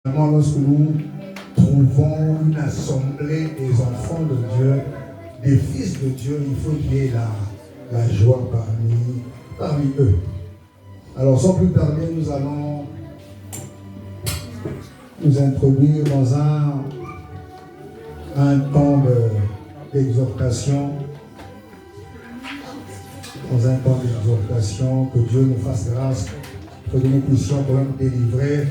Lorsque nous trouvons une assemblée des enfants de Dieu, des fils de Dieu, il faut qu'il y ait la joie parmi eux. Alors sans plus tarder, nous allons nous introduire dans un temps d'exhortation. Dans un temps d'exhortation, que Dieu nous fasse grâce, que nous puissions quand même délivrer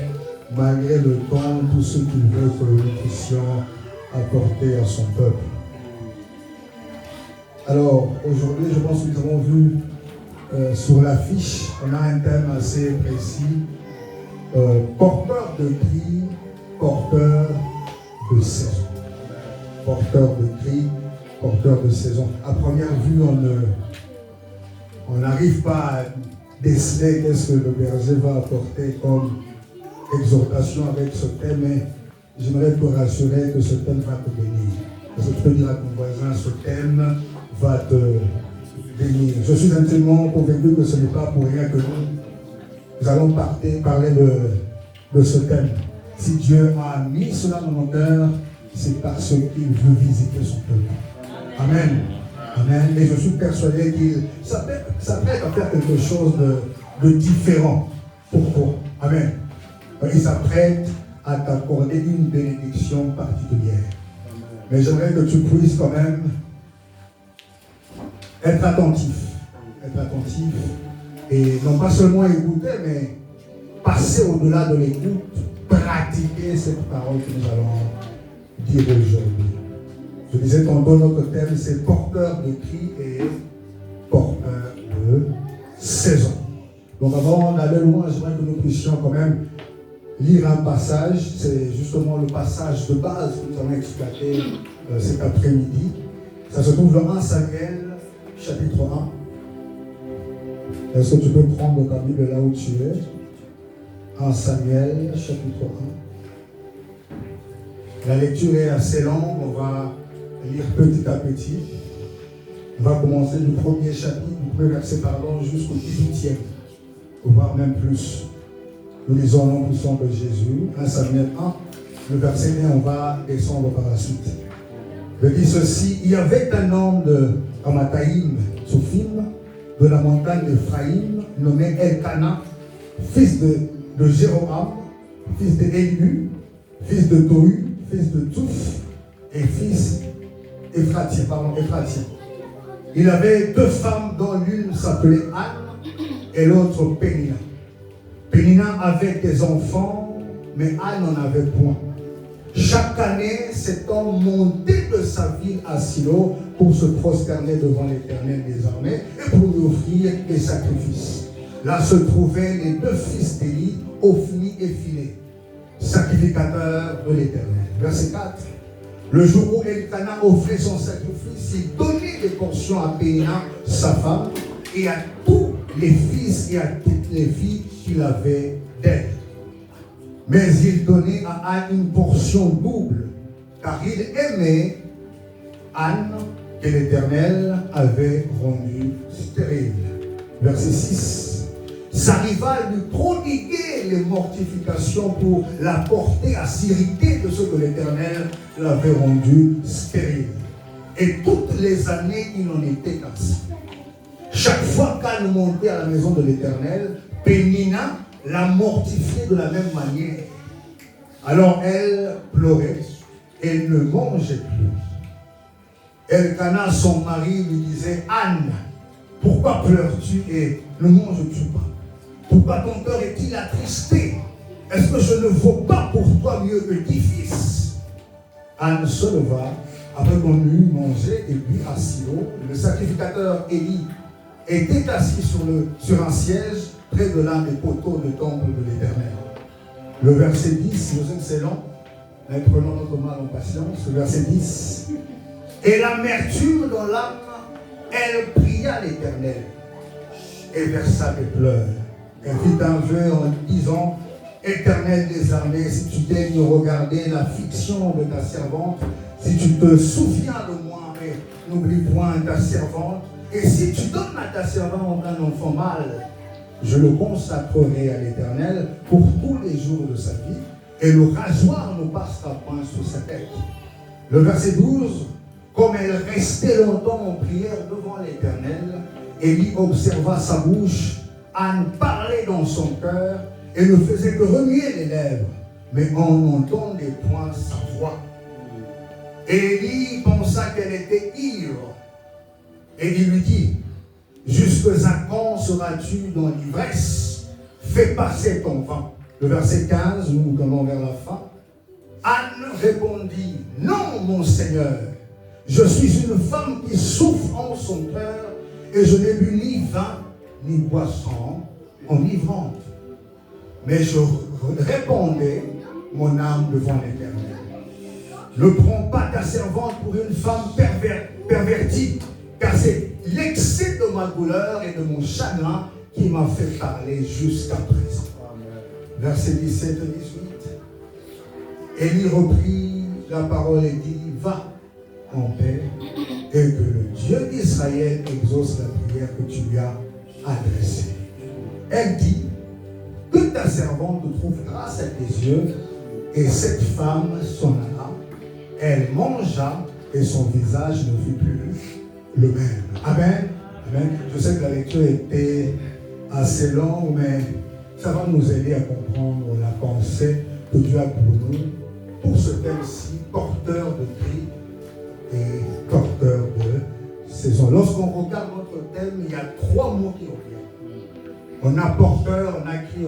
malgré le temps, tout ce qu'il veut que nous puissions apporter à son peuple. Alors, aujourd'hui, je pense que nous avons vu sur l'affiche, on a un thème assez précis, porteur de cris, porteur de saison. Porteur de cris, porteur de saison. À première vue, on n'arrive pas à déceler qu'est-ce que le berger va apporter comme exhortation avec ce thème, mais j'aimerais te rassurer que ce thème va te bénir. Parce que tu peux dire à ton voisin, ce thème va te bénir. Je suis intimement convaincu que ce n'est pas pour rien que nous allons parler de ce thème. Si Dieu a mis cela dans nos cœurs, c'est parce qu'il veut visiter son peuple. Amen. Amen. Et je suis persuadé qu'il s'apprête à faire quelque chose de différent pour toi. Amen. Il s'apprête à t'accorder une bénédiction particulière. Mais j'aimerais que tu puisses quand même être attentif. Être attentif. Et non pas seulement écouter, mais passer au-delà de l'écoute, pratiquer cette parole que nous allons dire aujourd'hui. Je disais tantôt, notre thème, c'est porteur de cris et porteur de saison. Donc avant d'aller loin, j'aimerais que nous puissions quand même lire un passage. C'est justement le passage de base que nous allons exploiter cet après-midi. Ça se trouve dans 1 Samuel, chapitre 1. Est-ce que tu peux prendre ta Bible là où tu es? 1 Samuel, chapitre 1. La lecture est assez longue, on va lire petit à petit. On va commencer du premier chapitre, du premier verset pardon, jusqu'au 18e, voire même plus. Nous lisons au nom puissant de Jésus, 1 Samuel 1, le verset 1, on va descendre par la suite. Je dis ceci, il y avait un homme de Ramataïm, Sophim, de la montagne d'Ephraïm, nommé Elkana, fils de Jéroham, fils d'Élu, fils de Tohu, fils de Touf, et fils Ephratien. Il avait deux femmes dont l'une s'appelait Anne et l'autre Pénina. Pénina avait des enfants, mais Anne n'en avait point. Chaque année, cet homme montait de sa ville à Silo pour se prosterner devant l'Éternel des armées et pour lui offrir des sacrifices. Là se trouvaient les deux fils d'Éli, Ophni et Phiné, sacrificateurs de l'Éternel. Verset 4. Le jour où Elkana offrait son sacrifice, il donnait des portions à Pénina, sa femme, et à tous les fils et à toutes les filles qu'il avait d'elle. Mais il donnait à Anne une portion double, car il aimait Anne que l'Éternel avait rendue stérile. Verset 6. Sa rivale lui prodiguait les mortifications pour la porter à s'irriter de ce que l'Éternel l'avait rendu stérile. Et toutes les années, il en était ainsi. Chaque fois qu'Anne montait à la maison de l'Éternel, Pénina la mortifiait de la même manière. Alors elle pleurait et ne mangeait plus. Elkana, son mari, lui disait, Anne, pourquoi pleures-tu et ne manges-tu pas? Pourquoi ton cœur est-il attristé? Est-ce que je ne vaux pas pour toi mieux que 10 fils? Anne se leva, après qu'on eut mangé et bu à Silo. Le sacrificateur Éli était assis sur un siège près de l'un des poteaux du temple de l'Éternel. Le verset 10, je sais que c'est long, mais prenons notre mal en patience. Le verset 10. Et l'amertume dans l'âme, elle pria l'Éternel et versa des pleurs. Elle fit un vœu en disant, Éternel des armées, si tu daignes regarder l'affliction de ta servante, si tu te souviens de moi et n'oublie point ta servante, et si tu donnes à ta servante un enfant mâle, je le consacrerai à l'Éternel pour tous les jours de sa vie, et le rasoir ne passera point sur sa tête. Le verset 12, comme elle restait longtemps en prière devant l'Éternel, Élie observa sa bouche, Anne parlait dans son cœur et ne faisait que remuer les lèvres, mais on n'entendait point sa voix. Élie pensa qu'elle était ivre, et il lui dit, jusque à quand seras-tu dans l'ivresse? Fais passer ton vin. Le verset 15, nous allons vers la fin. Anne répondit, non mon Seigneur, je suis une femme qui souffre en son cœur, et je n'ai bu ni vin, ni boisson enivrante. Mais je répondais mon âme devant l'Éternel. Ne prends pas ta servante pour une femme pervertie, car c'est l'excès de ma douleur et de mon chagrin qui m'a fait parler jusqu'à présent. Versets 17 et 18. Élie reprit la parole et dit, va en paix, et que le Dieu d'Israël exauce la prière que tu lui as adressée. Elle dit, que ta servante trouve grâce à tes yeux, et cette femme s'en alla. Elle mangea, et son visage ne fut plus le même. Amen. Amen. Je sais que la lecture était assez longue, mais ça va nous aider à comprendre la pensée que Dieu a pour nous, pour ce thème-ci, porteur de cri et porteur de saison. Lorsqu'on regarde notre thème, il y a 3 mots qui reviennent. On a porteur, on a cri,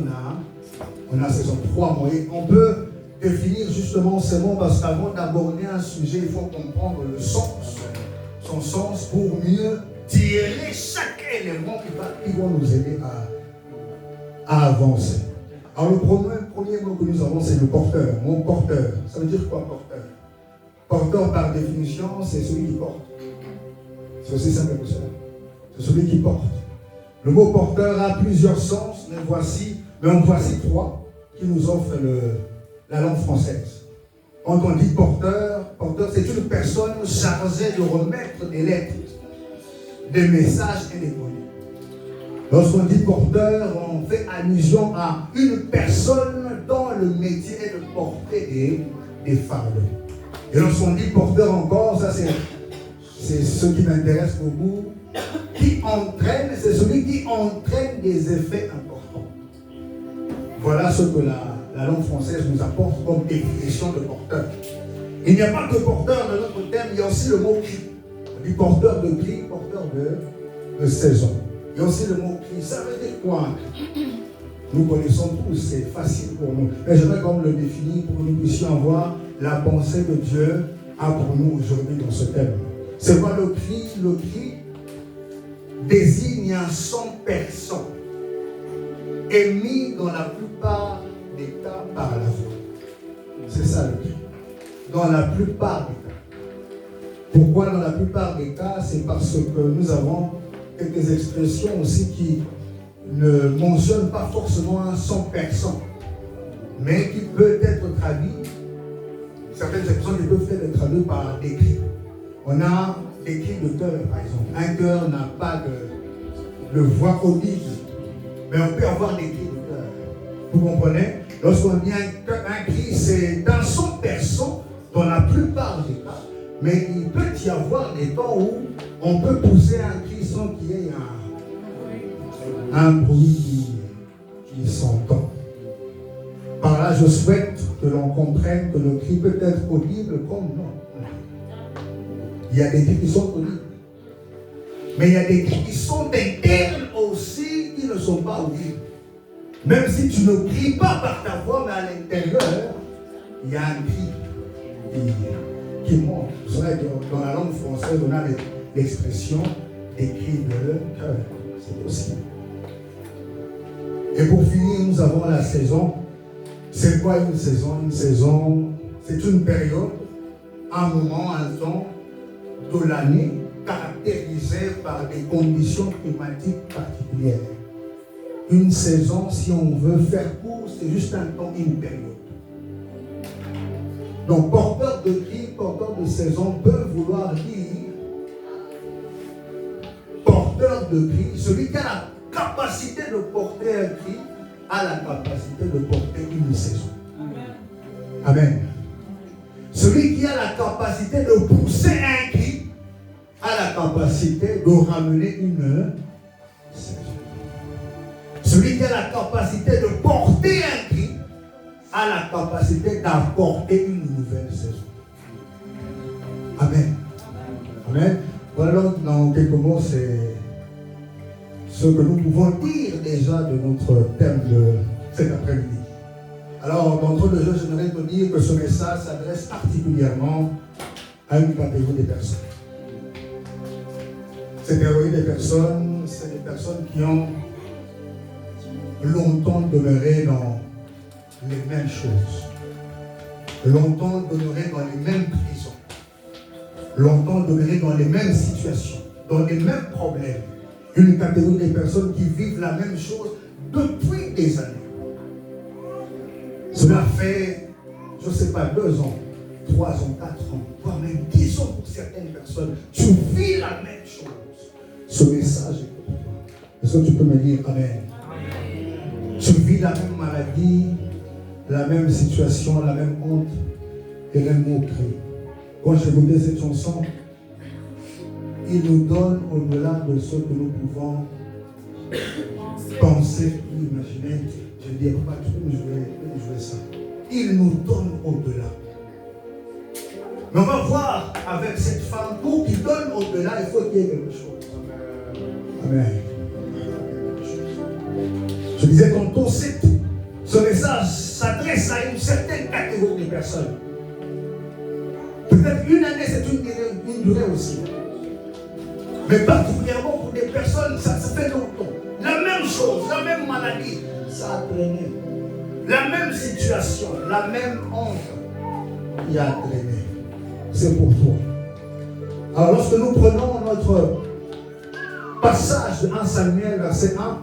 on a saison. 3 mots. Et on peut définir justement ces mots parce qu'avant d'aborder un sujet, il faut comprendre le sens, son sens, pour mieux tirer chaque élément qui va nous aider à avancer. Alors le premier mot que nous avons, c'est le porteur. Mon porteur. Ça veut dire quoi, porteur? Porteur, par définition, c'est celui qui porte. C'est aussi simple que cela. C'est celui qui porte. Le mot porteur a plusieurs sens, mais en voici 3 qui nous offrent la langue française. Quand on dit porteur, c'est une personne chargée de remettre des lettres, des messages et des colis. Lorsqu'on dit porteur, on fait allusion à une personne dont le métier est de porter des fardeaux. Et lorsqu'on dit porteur encore, ça c'est ce qui m'intéresse beaucoup, qui entraîne, c'est celui qui entraîne des effets importants. Voilà ce que la langue française nous apporte comme définition de porteur. Il n'y a pas que porteur dans notre thème, il y a aussi le mot cri. On dit porteur de cri, porteur de saison. Il y a aussi le mot cri. Ça veut dire quoi? Nous connaissons tous, c'est facile pour nous. Mais j'aimerais qu'on le définisse pour que nous puissions avoir la pensée que Dieu a pour nous aujourd'hui dans ce thème. C'est quoi le cri? Le cri désigne un son perçant, émis dans la plupart des cas par la voix. C'est ça le cri. Dans la plupart des cas. Pourquoi dans la plupart des cas? C'est parce que nous avons quelques expressions aussi qui ne mentionnent pas forcément un son perçant, mais qui peut être traduit, certaines expressions qui peuvent être traduites par des cris. On a des cris de cœur, par exemple. Un cœur n'a pas de voix audible, mais on peut avoir des cris de cœur. Vous comprenez? Lorsqu'on dit un cri, c'est un son perçant dans la plupart des cas, mais il peut y avoir des temps où on peut pousser un cri sans qu'il y ait un bruit qui s'entend. Par là, je souhaite que l'on comprenne que le cri peut être audible comme non. Il y a des cris qui sont audibles. Mais il y a des cris qui sont internes aussi, qui ne sont pas audibles. Même si tu ne cries pas par ta voix, mais à l'intérieur, il y a un cri qui monte. Vous savez, dans la langue française, on a l'expression des cris de cœur. C'est possible. Et pour finir, nous avons la saison. C'est quoi une saison? Une saison, c'est une période, un moment, un temps de l'année caractérisé par des conditions climatiques particulières. Une saison, si on veut faire court, c'est juste un temps, une période. Donc, porteur de cri, porteur de saison peut vouloir dire porteur de cri, celui qui a la capacité de porter un cri a la capacité de porter une saison. Amen. Celui qui a la capacité de pousser un cri a la capacité de ramener une saison. Celui qui a la capacité de porter un cri a la capacité d'apporter une nouvelle saison. Amen. Amen. Voilà donc dans quelques mots, c'est ce que nous pouvons dire déjà de notre thème de cet après-midi. Alors, d'entre de jeu, j'aimerais te dire que ce message s'adresse particulièrement à une catégorie de personnes. Cette catégorie de personnes, c'est des personnes qui ont longtemps demeuré dans les mêmes choses, longtemps demeuré dans les mêmes prisons, longtemps demeuré dans les mêmes situations, dans les mêmes problèmes. Une catégorie de personnes qui vivent la même chose depuis des années. Cela fait, je ne sais pas, 2 ans, 3 ans, 4 ans, voire même 10 ans pour certaines personnes. Tu vis la même chose. Ce message est pour toi. Est-ce que tu peux me dire Amen? Amen. Tu vis la même maladie, la même situation, la même honte et les mêmes moqueries. Quand j'écoutais cette chanson, il nous donne au-delà de ce que nous pouvons penser ou imaginer. Je ne dis pas que je vais jouer ça. Il nous donne au-delà. Mais on va voir avec cette femme, pour qu'il donne au-delà, il faut qu'il y ait quelque chose. Amen. Je disais tantôt, ce message s'adresse à une certaine catégorie de personnes. Peut-être une année, c'est une durée aussi. Mais particulièrement pour des personnes, ça fait longtemps. La même chose, la même maladie, ça a traîné. La même situation, la même honte qui a traîné. C'est pour toi. Alors lorsque nous prenons notre passage de 1 Samuel, verset 1,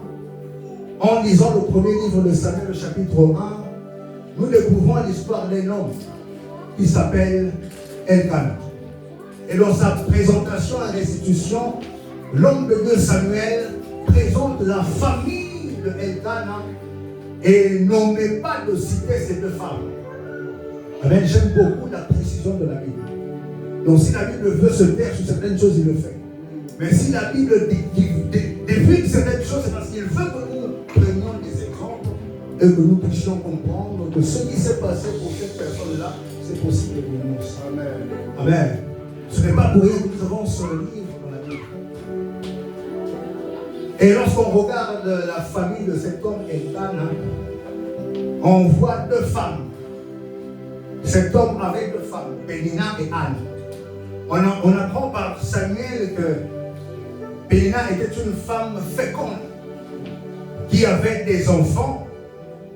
en lisant le premier livre de Samuel, chapitre 1, nous découvrons l'histoire d'un homme qui s'appelle Elkanah. Et dans sa présentation à restitution, l'homme de Dieu Samuel présente la famille de Elkanah et n'omet pas de citer ces 2 femmes. Amen. J'aime beaucoup la précision de la Bible. Donc si la Bible veut se taire sur certaines choses, il le fait. Mais si la Bible définit certaines choses, c'est parce qu'il veut que nous prenions des exemples et que nous puissions comprendre que ce qui s'est passé pour cette personne-là, c'est possible pour nous. Amen. Amen. Ce n'est pas pour rien que nous avons ce livre dans la Bible. Et lorsqu'on regarde la famille de cet homme Elkanah, on voit 2 femmes. Cet homme avait 2 femmes, Pénina et Anne. On apprend par Samuel que Pénina était une femme féconde qui avait des enfants.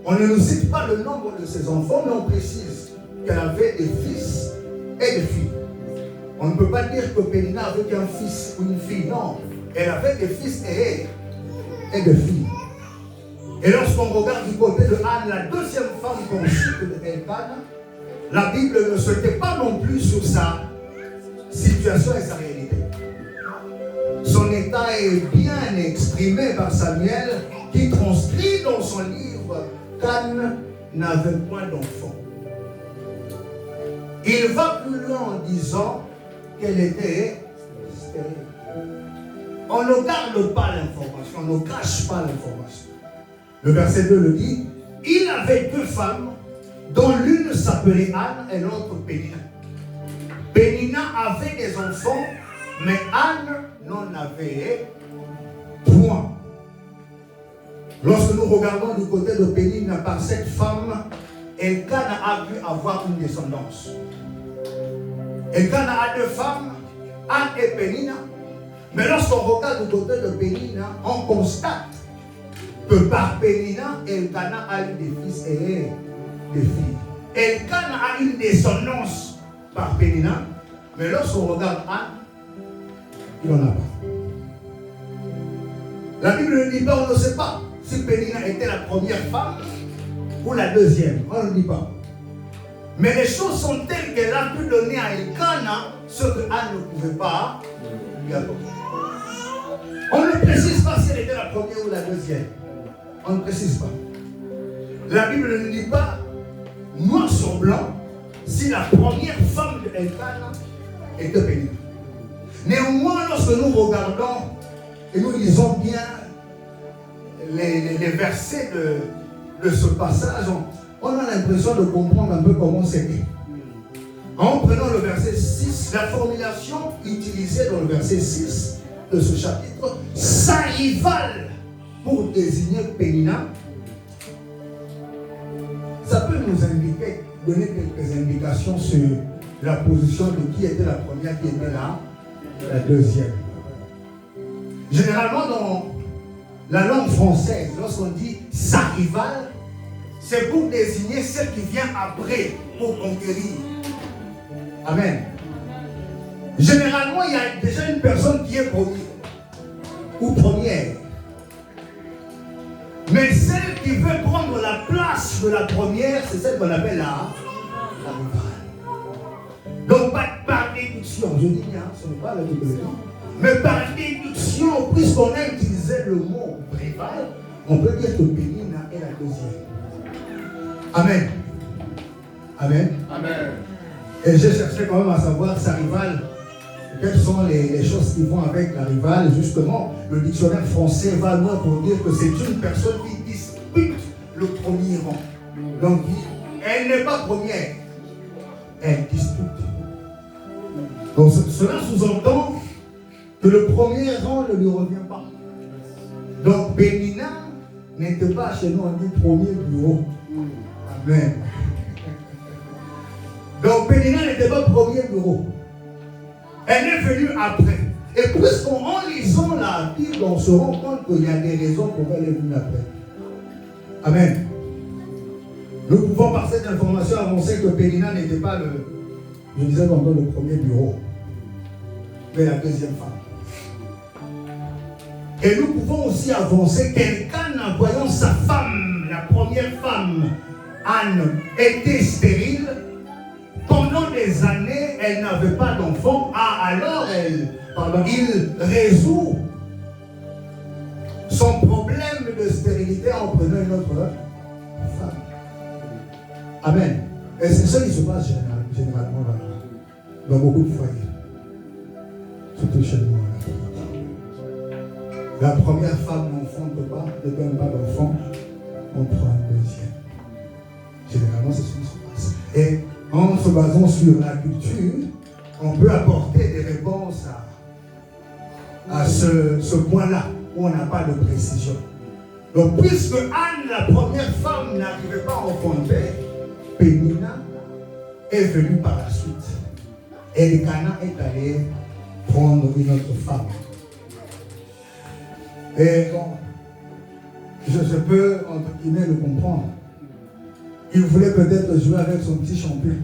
On ne nous cite pas le nombre de ses enfants, mais on précise qu'elle avait des fils et des filles. On ne peut pas dire que Pénina avait qu'un fils ou une fille. Non, elle avait des fils et des filles. Et lorsqu'on regarde du côté de Anne, la 2e femme qu'on cite de Elkanah, la Bible ne se tait pas non plus sur sa situation et sa réalité. Son état est bien exprimé par Samuel, qui transcrit dans son livre qu'Anne n'avait point d'enfant. Il va plus loin en disant qu'elle était stérile. On ne garde pas l'information, on ne cache pas l'information. Le verset 2 le dit, il avait 2 femmes, dont l'une s'appelait Anne et l'autre Pénina. Pénina avait des enfants, mais Anne n'en avait point. Lorsque nous regardons du côté de Pénina, par cette femme, Elkanah a pu avoir une descendance. Elkanah a 2 femmes, Anne et Pénina. Mais lorsqu'on regarde du côté de Pénina, on constate que par Pénina, Elkanah a eu des fils et des filles. Elkanah a une descendance par Pénina, mais lorsqu'on regarde Anne, il n'en a pas. La Bible ne dit pas, on ne sait pas si Pénina était la première femme ou la deuxième. On ne le dit pas. Mais les choses sont telles qu'elle a pu donner à Elkanah ce que Anne ne pouvait pas lui apporter. On ne précise pas si elle était la première ou la deuxième. On ne précise pas. La Bible ne dit pas noir sur blanc si la première femme de Elkana était Pénina. Néanmoins, lorsque nous regardons et nous lisons bien les versets de ce passage, on a l'impression de comprendre un peu comment c'était. En prenant le verset 6, la formulation utilisée dans le verset 6 de ce chapitre, sa rivale pour désigner Pénina, ça peut nous indiquer, donner quelques indications sur la position de qui était la première, qui était la deuxième. Généralement, dans la langue française, lorsqu'on dit sa rivale, c'est pour désigner celle qui vient après pour conquérir. Amen. Généralement, il y a déjà une personne qui est première ou première. Mais celle qui veut prendre la place de la première, c'est celle qu'on appelle la rivale. Donc, par déduction, je dis bien, ce n'est pas la déduction, mais par déduction, puisqu'on a utilisé le mot rival, on peut dire que Pénina est la deuxième. Amen. Amen. Amen. Et j'ai cherché quand même à savoir sa rivale, quelles sont les choses qui vont avec la rivale. Justement, le dictionnaire français va loin pour dire que c'est une personne qui dispute le premier rang. Donc, elle n'est pas première, elle dispute. Donc, cela sous-entend que le premier rang ne lui revient pas. Donc, Pénina n'était pas chez nous un premier bureau. Amen. Donc Pénina n'était pas premier bureau. Elle est venue après. Et puisqu'en lisant la Bible, on se rend compte qu'il y a des raisons pour elle est venue après. Amen. Nous pouvons par cette information avancer que Pénina n'était pas je disais encore le premier bureau, mais la deuxième femme. Et nous pouvons aussi avancer qu'Elkana, voyant sa femme, la première femme, Anne, était stérile. Pendant des années, elle n'avait pas d'enfant. Alors il résout son problème de stérilité en prenant une autre femme. Amen. Et c'est ça qui se passe généralement dans beaucoup de foyers. Surtout chez nous. La première femme n'enfante pas, ne donne pas d'enfant, on prend un deuxième. Généralement, c'est ce qui se passe. Et en se basant sur la culture, on peut apporter des réponses à ce point-là, où on n'a pas de précision. Donc, puisque Anne, la première femme, n'arrivait pas à enfanter, Pénina est venue par la suite. Elkana est allé prendre une autre femme. Et bon, je peux, entre guillemets, le comprendre. Il voulait peut-être jouer avec son petit champion.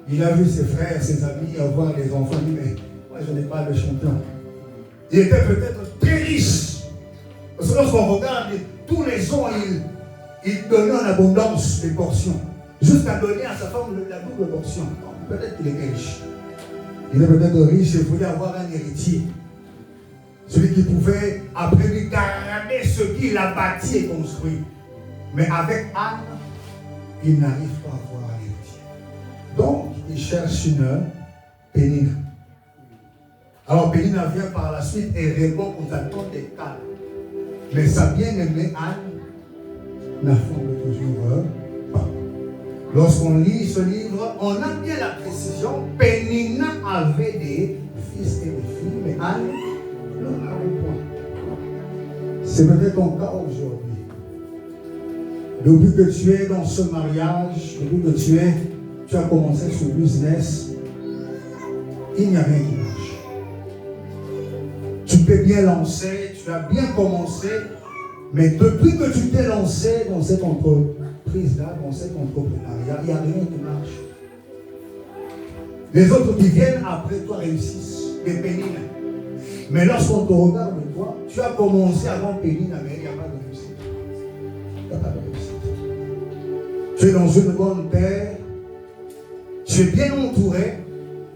Il a vu ses frères, ses amis avoir des enfants. Il dit, mais moi je n'ai pas de champion. Il était peut-être très riche. Parce que lorsqu'on regarde, tous les ans, il donnait en abondance des portions. Jusqu'à donner à sa femme la double portion. Peut-être qu'il était riche. Il est peut-être riche et voulait avoir un héritier. Celui qui pouvait, après lui, garder ce qu'il a bâti et construit. Mais avec Anne, il n'arrive pas à avoir un héritier. Donc, il cherche une Pénina. Alors, Pénina vient par la suite et répond aux attentes des cadres. Mais sa bien-aimée Anne n'affronte toujours pas. Lorsqu'on lit ce livre, on a bien la précision. Pénina avait des fils et des filles, mais Anne n'en avait point. C'est peut-être ton cas aujourd'hui. Depuis que tu es dans ce mariage, depuis que tu as commencé ce business, il n'y a rien qui marche. Tu t'es bien lancé, tu as bien commencé, mais depuis que tu t'es lancé dans cette entreprise-là, dans cet entrepreneuriat, il n'y a rien qui marche. Les autres qui viennent après toi réussissent, des Pénines. Mais lorsqu'on te regarde, toi, tu as commencé avant Pénine, mais il n'y a pas de réussite. Il n'y a pas de réussite. Tu es dans une bonne terre, tu es bien entouré,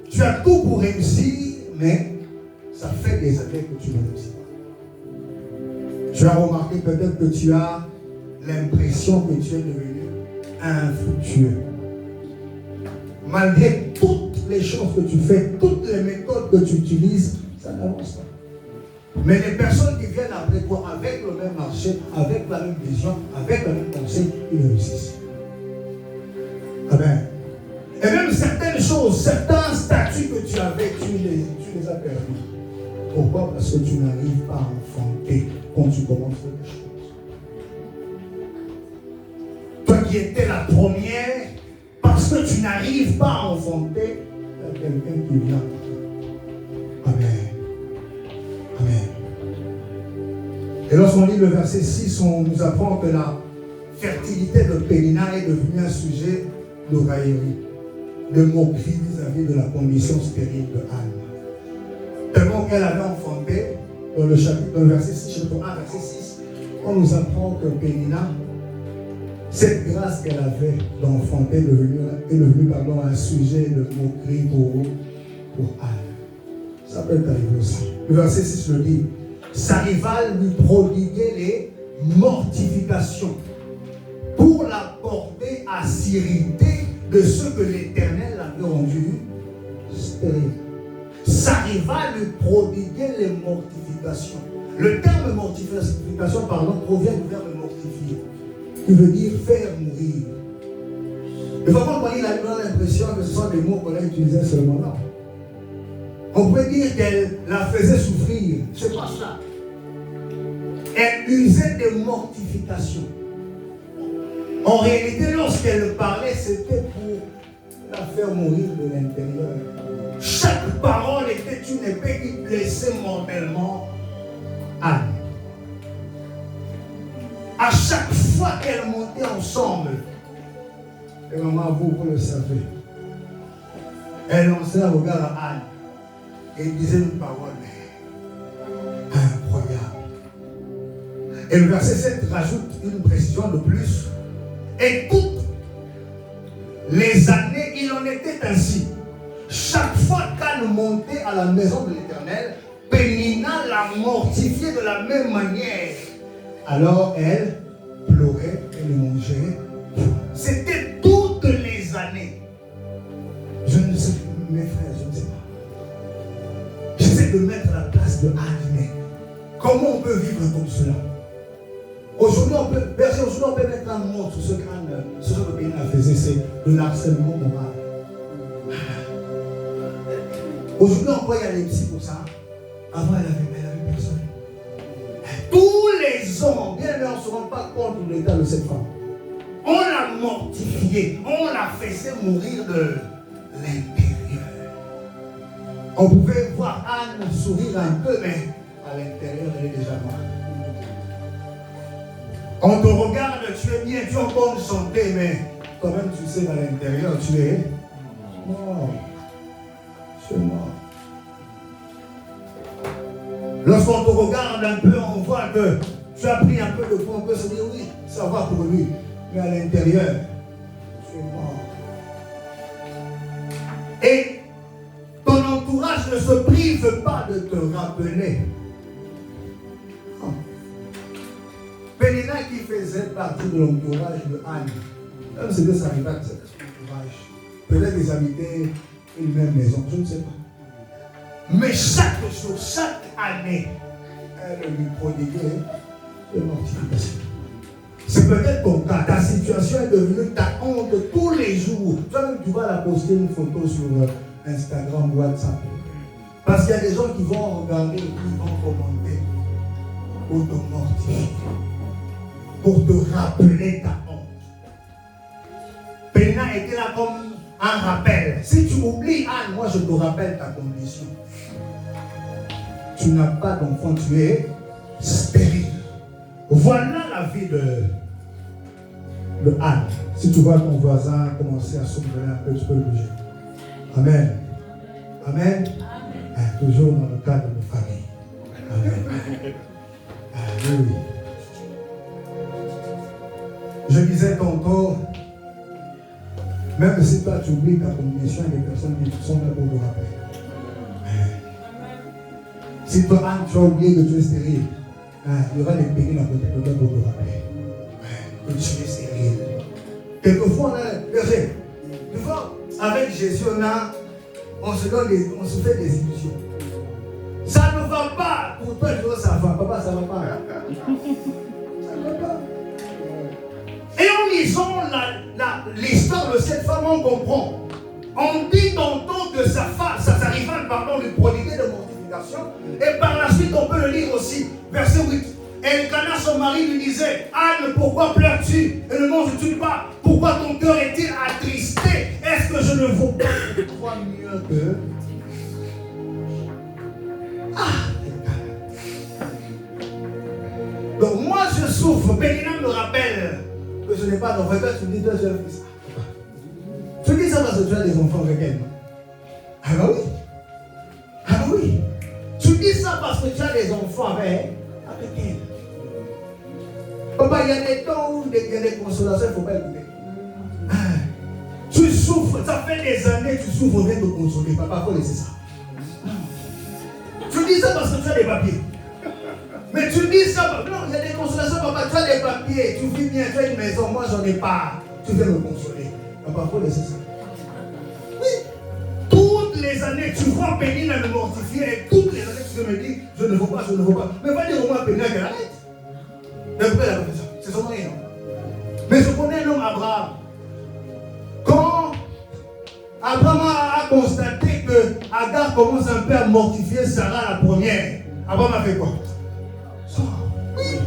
tu as tout pour réussir, mais ça fait des années que tu ne réussis pas. Tu as remarqué peut-être que tu as l'impression que tu es devenu infructueux. Malgré toutes les choses que tu fais, toutes les méthodes que tu utilises, ça n'avance pas. Mais les personnes qui viennent après toi, avec le même marché, avec la même vision, avec le même conseil, ils réussissent. Amen. Et même certaines choses, certains statuts que tu avais, tu les as perdus. Pourquoi? Parce que tu n'arrives pas à enfanter quand tu commences les choses. Toi qui étais la première, parce que tu n'arrives pas à enfanter, il y a quelqu'un qui vient. Amen. Amen. Et lorsqu'on lit le verset 6, on nous apprend que la fertilité de Pénina est devenue un sujet de raillerie, de moquerie vis-à-vis de la condition stérile de Anne. Tellement qu'elle avait enfanté, dans le verset 6, chapitre 1, verset 6, on nous apprend que Pénina, cette grâce qu'elle avait d'enfanter est devenue un sujet de moquerie pour Anne. Ça peut arriver aussi. Le verset 6 le dit. Sa rivale lui prodiguait les mortifications pour la porter à s'irriter de ce que l'Éternel avait rendu stérile. Sa rivale lui prodiguait les mortifications. Le terme mortification, provient du verbe mortifier, qui veut dire faire mourir. Et vraiment, quand il a l'impression que ce sont des mots qu'on a utilisés seulement là. On peut dire qu'elle la faisait souffrir. C'est pas ça. Elle usait de mortification. En réalité, lorsqu'elle parlait, c'était pour la faire mourir de l'intérieur. Chaque parole était une épée qui blessait mortellement Anne. À chaque fois qu'elle montait ensemble, et maman, vous le savez, elle lançait un regard à Anne et disait une parole incroyable. Et le verset 7 rajoute une précision de plus. Et toutes les années, il en était ainsi. Chaque fois qu'Anne montait à la maison de l'Éternel, Pénina la mortifiait de la même manière. Alors elle pleurait et ne mangeait. C'était toutes les années. Je ne sais pas, mes frères, je ne sais pas. J'essaie de mettre la place de Anne, mais comment on peut vivre comme cela? Aujourd'hui, on peut mettre un mot sur ce que Pénina faisait, c'est le harcèlement moral. Aujourd'hui, on croit qu'il y a des psys pour ça. Avant, elle avait personne. Tous les hommes, bien on ne se rend pas compte de l'état de cette femme. On l'a mortifiée, on la faisait mourir de l'intérieur. On pouvait voir Anne sourire un peu, mais à l'intérieur, elle est déjà morte. On te regarde, tu es bien, tu es en bonne santé, mais quand même, tu sais, à l'intérieur, tu es mort. Tu es mort. Lorsqu'on te regarde un peu, on voit que tu as pris un peu de poids, on peut se dire oui, ça va pour lui. Mais à l'intérieur, tu es mort. Et ton entourage ne se prive pas de te rappeler. Non. Pénina qui faisait partie de l'entourage de Anne, même si ça arrivait à cet entourage, peut-être qu'ils habitaient une même maison, je ne sais pas. Mais chaque jour, chaque année, elle lui prodiguait de mortification. C'est peut-être ton cas. Ta situation est devenue ta honte tous les jours. Toi-même, tu vas la poster une photo sur Instagram ou WhatsApp. Parce qu'il y a des gens qui vont regarder et qui vont commenter pour te mortifier, pour te rappeler ta honte. Pénina était là comme un rappel. Si tu oublies Anne, moi je te rappelle ta condition. Tu n'as pas d'enfant, tu es stérile. Voilà la vie de Anne. Si tu vois ton voisin commencer à s'ouvrir un peu, tu peux le bouger. Amen. Amen. Toujours dans le cadre de famille. Amen. Alléluia. Je disais tantôt, même si toi tu oublies ta condition, il y a des personnes qui sont là pour te rappeler. Si toi, Anne, tu as oublié que tu es stérile, il y aura des pénis à côté de toi pour te rappeler que tu es stérile. Quelquefois, on a verset. Tu vois, avec Jésus, on se fait des illusions. Ça ne va pas. Pour toi, ça va. Papa, ça ne va pas. Ça ne va pas. Et en lisant l'histoire de cette femme, on comprend. On dit tantôt que sa rivale, lui prodiguait de mortification. Et par la suite, on peut le lire aussi. Verset 8. Elkana, son mari, lui disait: Anne, pourquoi pleures-tu et ne manges-tu pas? Pourquoi ton cœur est-il attristé? Est-ce que je ne vaux pas trois mieux que... Donc moi je souffre. Pénina me rappelle que je n'ai pas d'enfant. Toi tu me dis, toi j'ai un fils. Tu dis ça parce que tu as des enfants avec elle. Ah bah oui. Ah bah oui. Tu dis ça parce que tu as des enfants avec elle. Papa, il y a des temps où il y a des consolations, il ne faut pas écouter. Tu souffres, ça fait des années que tu souffres, on vient te consoler. Papa, il faut laisser ça. Tu dis ça parce que tu as des papiers. Mais tu dis ça, non, il y a des consolations, papa, tu as des papiers, tu vis bien, tu as une maison, moi j'en ai pas. Tu viens me consoler. Papa, il faut laisser ça. Oui. Toutes les années, tu vois Pénine à me mortifier, et toutes les années, tu me dis, je ne veux pas. Mais pas dire au moins Pénine qu'elle arrête. Mais pourquoi elle a fait ça? C'est son mari, non? Mais je connais l'homme Abraham. Quand Abraham a constaté que Agar commence un peu à mortifier Sarah la première, Abraham a fait quoi? Ça. Oui.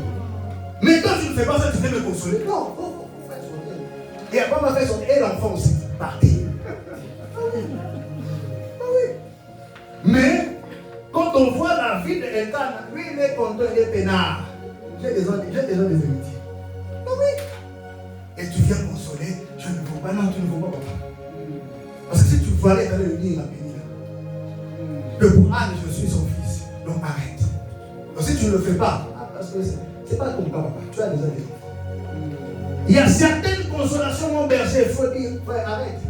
Mais quand tu ne fais pas ça, tu fais me consoler. Non, il faut faire son. Et Abraham a fait son. Et l'enfant aussi, parti. Ah oui. Mais quand on voit la vie d'Elkana, lui il est content, il est peinard. J'ai des amitiés. Ah oui. Et tu viens consoler, je ne veux pas. Non, tu ne veux pas, papa. Parce que si tu veux aller, tu allais le dire à Pénina. Que pour Anne, je suis son fils. Donc arrête. Donc si tu ne le fais pas, parce que c'est pas ton cas, papa. Tu as déjà des enfants. Il y a certaines consolations, mon berger, il faut dire, frère, arrête.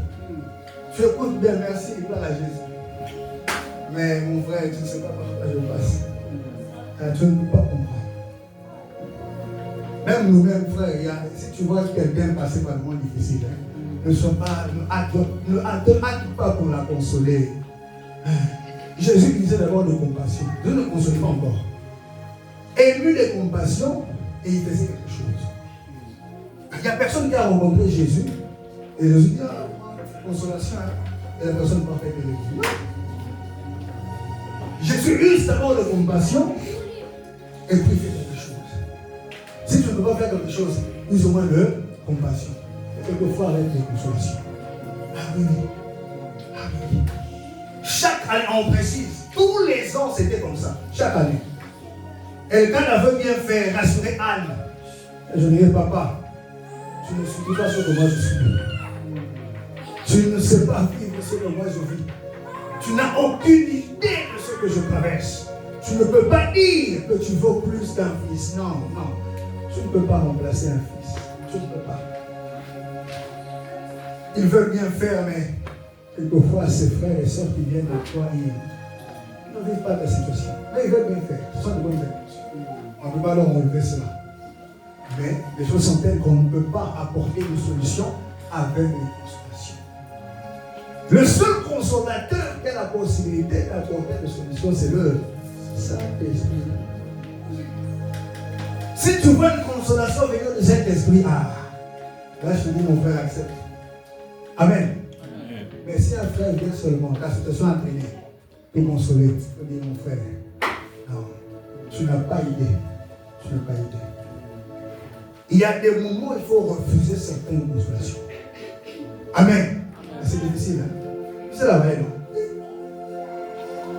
Tu écoutes bien, merci, gloire à Jésus. Mais mon frère, tu ne sais pas par quoi je passe. Tu ne peux pas comprendre. Même nous-mêmes, frères, si tu vois quelqu'un passer par un moment difficile, ne hâte pas pour la consoler. Jésus disait d'abord de compassion. Dieu ne console pas encore. Ému de compassion, et il faisait quelque chose. Il n'y a personne qui a rencontré Jésus, et Jésus dit, consolation, et la personne parfaite de Jésus. Jésus use d'abord de compassion, et puis il fait quelque chose. Si tu ne peux pas faire quelque chose, use au moins de compassion. Quelquefois avec des consolations. Ah oui. Chaque année, on précise, tous les ans c'était comme ça. Chaque année. Elkana veut bien faire rassurer Anne. Je ne dis papa, tu ne suis pas ce que moi je suis. Tu ne sais pas vivre ce que moi je vis. Tu n'as aucune idée de ce que je traverse. Tu ne peux pas dire que tu vaux plus qu'un fils. Non. Tu ne peux pas remplacer un fils. Tu ne peux pas. Il veut bien faire, mais quelquefois ses frères et sœurs qui viennent à toi, ils ne vivent pas la situation. Mais il veut bien faire. Ce sont de bonnes intentions. On ne peut pas leur enlever cela. Mais les choses sont telles qu'on ne peut pas apporter une solution avec les consolations. Le seul consolateur qui a la possibilité d'apporter une solution, c'est le Saint-Esprit. Si tu veux une consolation venant du Saint-Esprit, là je te dis, mon frère, accepte. Amen. Mais si un frère vient seulement, la situation est entraînée, pour consoler, je peux dire, mon frère, non, tu n'as pas idée. Il y a des moments où il faut refuser certaines consolations. Amen. C'est difficile, hein? C'est la vraie, non?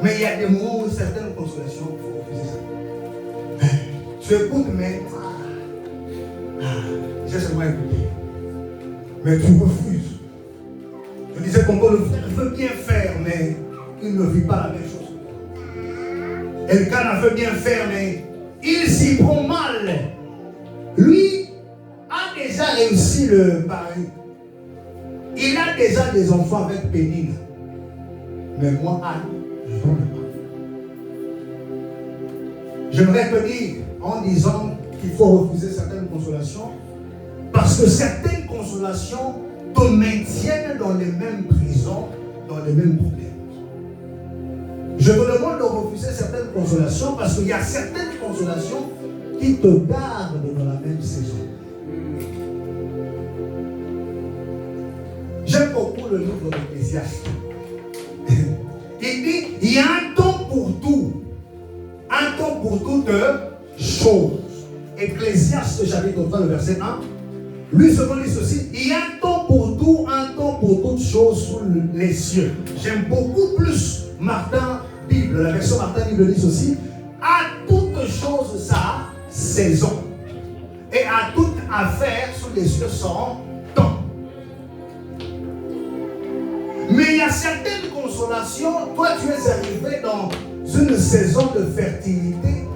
Mais il y a des moments où certaines consolations, il faut refuser ça. Tu écoutes, mais j'ai seulement écouté. Mais tu refuses. Je disais qu'on veut bien faire, mais il ne vit pas la même chose. Elkana veut bien faire, mais il s'y prend mal. Lui a déjà réussi le pari. Il a déjà des enfants avec Pénine. Mais moi, Anne, je n'en ai pas. J'aimerais te dire, en disant qu'il faut refuser certaines consolations, Parce que certaines consolations te maintiennent dans les mêmes prisons, dans les mêmes problèmes. Je vous demande de refuser certaines consolations parce qu'il y a certaines consolations qui te gardent dans la même saison. J'aime beaucoup le livre d'Ecclésiaste. Il dit, il y a un temps pour tout. Un temps pour toutes choses. Ecclésiaste chapitre 3, le verset 1. Lui seulement dit ceci, il y a un temps pour tout, un temps pour toutes choses sous les cieux. J'aime beaucoup plus Martin Bible, la version Martin Bible dit ceci, à toute chose sa saison. Et à toute affaire sous les cieux son temps. Mais il y a certaines consolations, toi tu es arrivé dans une saison de fertilité,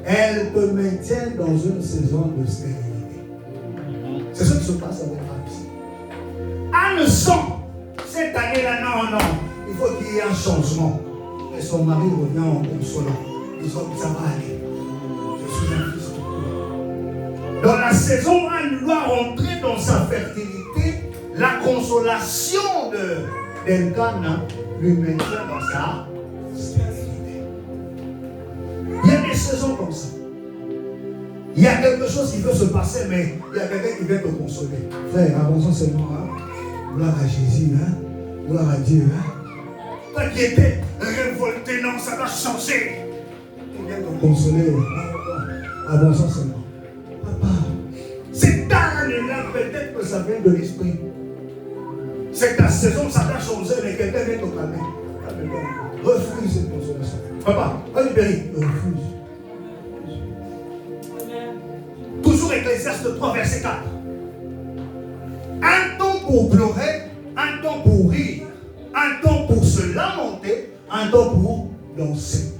elles te maintiennent dans une saison de stérilité. C'est ce qui se passe avec Anne. Anne sent, cette année-là, non, il faut qu'il y ait un changement. Et son mari revient en consolant. Ils ont dit, ça va aller. Je suis un fils de Dieu. Dans la saison, Anne doit rentrer dans sa fertilité. La consolation d'Elkana lui maintient dans sa stérilité. Il y a des saisons comme ça. Il y a quelque chose qui veut se passer, mais il y a quelqu'un qui vient te consoler. Frère, avançons seulement. Gloire à Jésus, gloire à Dieu. Toi qui étais révolté, non, ça doit changer. Il vient te consoler. Avançons seulement. Papa, cette année-là, peut-être que ça vient de l'esprit. C'est ta saison, ça doit changer, mais quelqu'un vient te calmer. Refuse cette consolation. Papa, vas-y, Péry, refuse. Toujours Ecclésiaste 3, verset 4. Un temps pour pleurer, un temps pour rire, un temps pour se lamenter, un temps pour danser.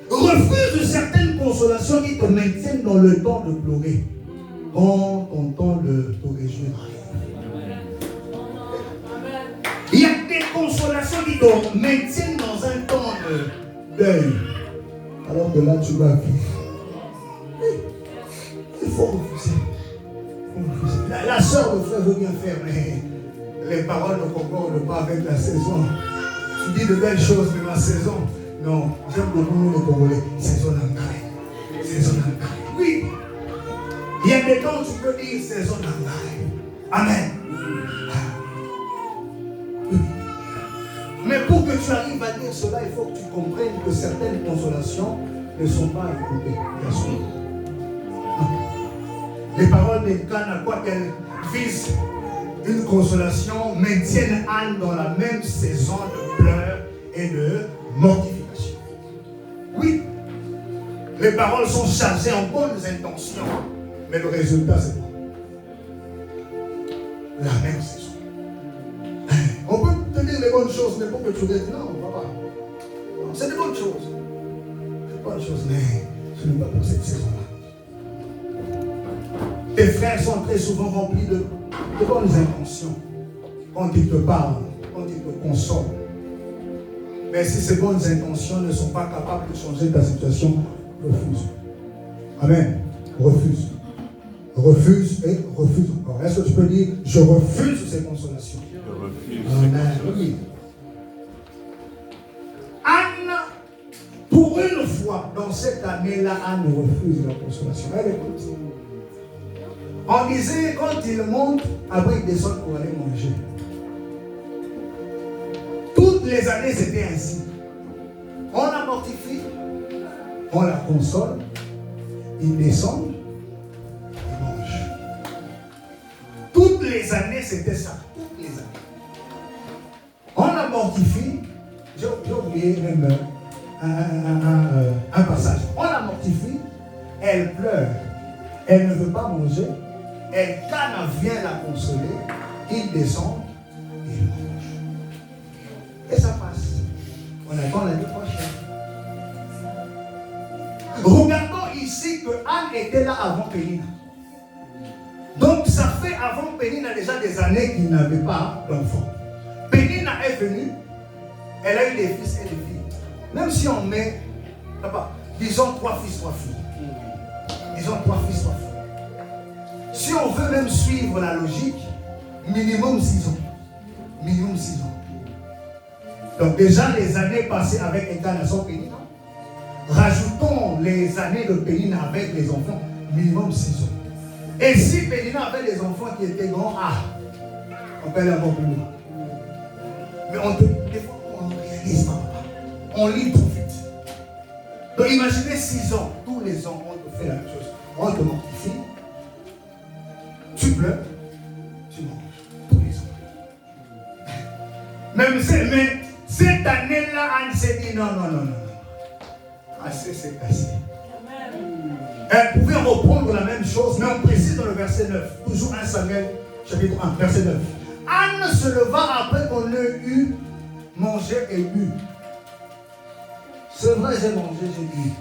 Refuse certaines consolations qui te maintiennent dans le temps de pleurer, quand ton temps de te réjouir arrive. Il y a des consolations qui te maintiennent dans un temps de deuil, alors que là tu vas vivre. Il faut refuser. La soeur, le frère veut bien faire, mais les paroles ne concordent pas avec la saison. Tu dis de belles choses, mais ma saison, non. J'aime beaucoup les Congolais. Saison d'Angaï. Saison d'Angaï. Oui. Il y a des temps où tu peux dire saison d'Angaï. Amen. Oui. Mais pour que tu arrives à dire cela, il faut que tu comprennes que certaines consolations ne sont pas écoutées. Bien sûr. Les paroles d'Elkana, quoi qu'elles visent une consolation, maintiennent Anne dans la même saison de pleurs et de mortification. Oui, les paroles sont chargées en bonnes intentions, mais le résultat, c'est quoi? La même saison. On peut te dire les bonnes choses, mais pour que tu dises non, papa, c'est des bonnes choses. C'est des bonnes choses, mais ce n'est pas pour cette saison-là. Tes frères sont très souvent remplis de bonnes intentions quand ils te parlent, quand ils te consolent. Mais si ces bonnes intentions ne sont pas capables de changer ta situation, refuse. Amen. Refuse. Refuse et refuse encore. Est-ce que tu peux dire, je refuse ces consolations? Je refuse. Amen. Oui. Anne, pour une fois dans cette année-là, Anne refuse la consolation. Elle écoute. On disait, quand il monte, après il descend pour aller manger. Toutes les années, c'était ainsi. On la mortifie, on la console, il descend, il mange. Toutes les années, c'était ça. Toutes les années. On la mortifie, j'ai oublié même un passage. On la mortifie, elle pleure, elle ne veut pas manger. Et quand vient la consoler, il descend, il mange. Et ça passe. On attend l'année prochaine. Regardons ici que Anne était là avant Pénina. Donc ça fait avant Pénina déjà des années qu'il n'avait pas d'enfant. Pénina est venue, elle a eu des fils et des filles. Même si on met, disons 3 fils, 3 filles. Disons 3 fils, 3 filles. Si on veut même suivre la logique, minimum 6 ans. Minimum 6 ans. Donc déjà les années passées avec Elkana sans Pénina, rajoutons les années de Pénina avec les enfants, minimum 6 ans. Et si Pénina avait des enfants qui étaient grands, on peut aller encore plus loin. Mais des fois on ne réalise pas. On lit trop vite. Donc imaginez 6 ans, tous les ans on te fait la même chose. On te mortifie, tu pleures, tu manges, tous les ans. Mais cette année-là, Anne s'est dit non. Assez, c'est assez. Elle pouvait reprendre la même chose, mais on précise dans le verset 9, toujours 1 Samuel, chapitre 1, verset 9. Anne se leva après qu'on ait eu mangé et bu. C'est vrai, j'ai mangé, j'ai bu.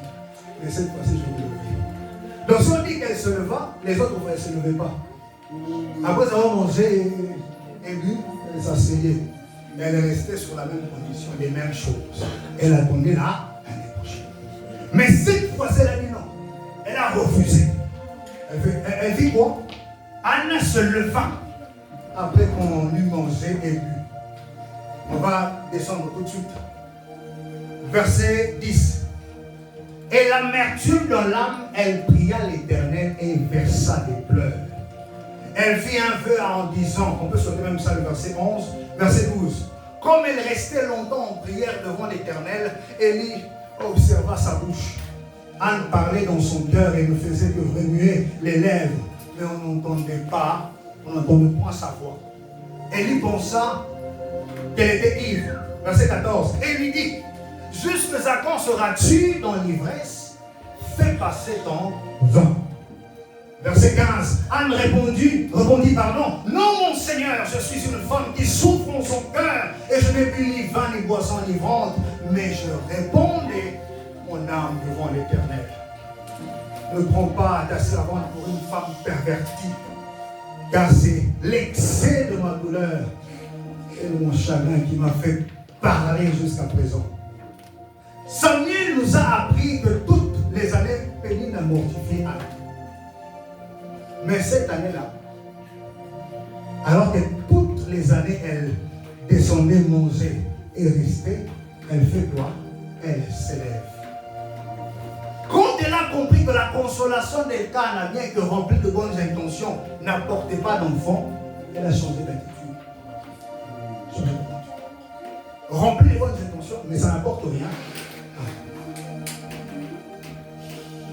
Mais cette fois-ci, je vais me lever. Donc, si on dit qu'elle se leva, les autres ne se levaient pas. Après avoir mangé et bu, elle s'asseyait. Elle est restée sur la même condition, les mêmes choses. Elle attendait là, l'année prochaine. Mais cette fois-ci, elle a dit non. Elle a refusé. Elle dit quoi? Anne se leva après qu'on eut mangé et bu. On va descendre tout de suite. Verset 10. Et l'amertume dans l'âme, elle pria l'Éternel et versa des pleurs. Elle fit un vœu en disant, on peut sauter même ça le verset 11, verset 12. Comme elle restait longtemps en prière devant l'Éternel, Élie observa sa bouche. Anne parlait dans son cœur et ne faisait que remuer les lèvres, mais on n'entendait pas sa voix. Élie pensa qu'elle était ivre. Verset 14. Et lui dit, jusque à quand seras-tu dans l'ivresse? Fais passer ton vin. Verset 15. Anne répondit, non mon Seigneur, je suis une femme qui souffre en son cœur et je n'ai bu ni vin ni boisson enivrante, mais je répondais mon âme devant l'Éternel. Ne prends pas ta servante pour une femme pervertie, car c'est l'excès de ma douleur et de mon chagrin qui m'a fait parler jusqu'à présent. Samuel nous a appris que toutes les années, Pénine a mortifié Anne. Mais cette année-là, alors que toutes les années, elle descendait manger et restait, elle fait quoi? Elle s'élève. Quand elle a compris que la consolation d'Elkana, bien que remplie de bonnes intentions, n'apportait pas d'enfant, elle a changé d'attitude. Remplie de bonnes intentions, mais ça n'apporte rien.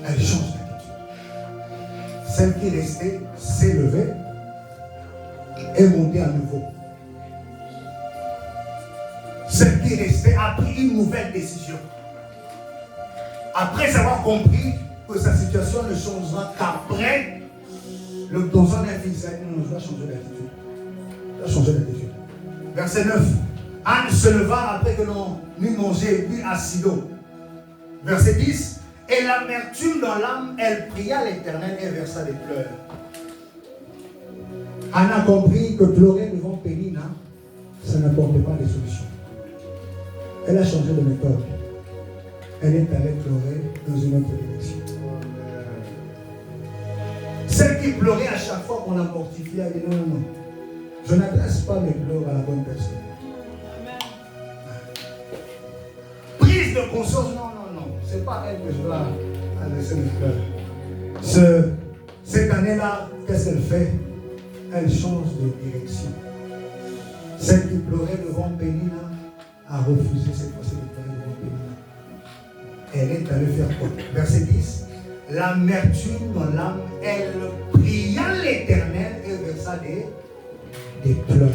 Elle change d'attitude. Celle qui restait s'est levée et montée à nouveau. Celle qui restait a pris une nouvelle décision. Après avoir compris que sa situation ne changera qu'après l'obtention d'un fils, elle doit changer d'attitude. Elle doit changer d'attitude. Verset 9. Anne se leva après que l'on eut mangé et bu à Silo. Verset 10. Et l'amertume dans l'âme, elle pria l'Éternel et versa des pleurs. Anne a compris que pleurer devant Pénina, ça n'apportait pas de solution. Elle a changé de méthode. Elle est allée pleurer dans une autre direction. Celle qui pleurait à chaque fois qu'on l'a mortifiée, elle dit non. Je n'adresse pas mes pleurs à la bonne personne. Prise de conscience, non. C'est pas elle que je dois adresser mes pleurs. Cette année-là, qu'est-ce qu'elle fait? Elle change de direction. Celle qui pleurait devant Pénina a refusé cette fois-ci de pleurer devant Pénina. Elle est allée faire quoi? Verset 10. L'amertume dans l'âme, elle pria l'Éternel et versa des pleurs.